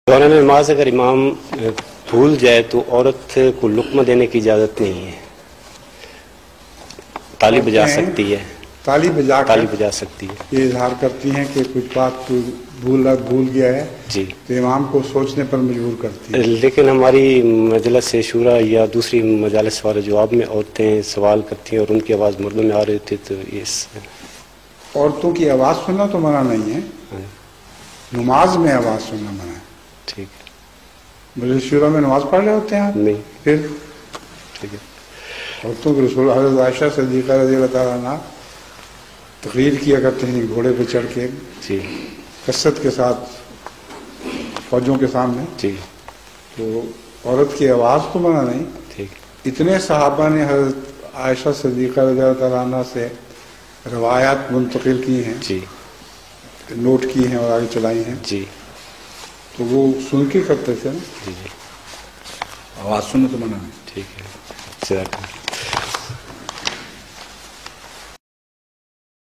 دوران نماز اگر امام بھول جائے تو عورت کو لقمہ دینے کی اجازت نہیں ہے، تالی بجا سکتی ہے، تالی بجا سکتی ہے، یہ اظہار کرتی ہیں کہ کچھ بات تو بھول گیا ہے جی، تو امام کو سوچنے پر مجبور کرتی ہے. لیکن ہماری مجلس شورا یا دوسری مجالس سوال جواب میں عورتیں سوال کرتی ہیں اور ان کی آواز مردوں میں آ رہی تھی، تو عورتوں کی آواز سننا تو منع نہیں ہے، نماز میں آواز سننا منع ہے. ٹھیک ہے، مجلس شورا میں نماز پڑھ رہے ہوتے ہیں آپ؟ نہیں، پھر ٹھیک ہے، عورتوں کے رسول حضرت عائشہ صدیقہ رضی اللہ تعالیٰ عنہ تقریر کیا کرتے ہیں گھوڑے پہ چڑھ کے جی، کثرت کے ساتھ فوجوں کے سامنے، جی، تو عورت کی آواز تو منع نہیں. ٹھیک، اتنے صحابہ نے حضرت عائشہ صدیقہ رضی اللہ تعالیٰ عنہ سے روایات منتقل کی ہیں، جی، نوٹ کی ہیں اور آگے چلائی ہیں، جی، تو وہ سن کے کرتے تھے نا. جی، جی، آواز سننا تو منع نہیں. ٹھیک ہے، جزاک اللہ.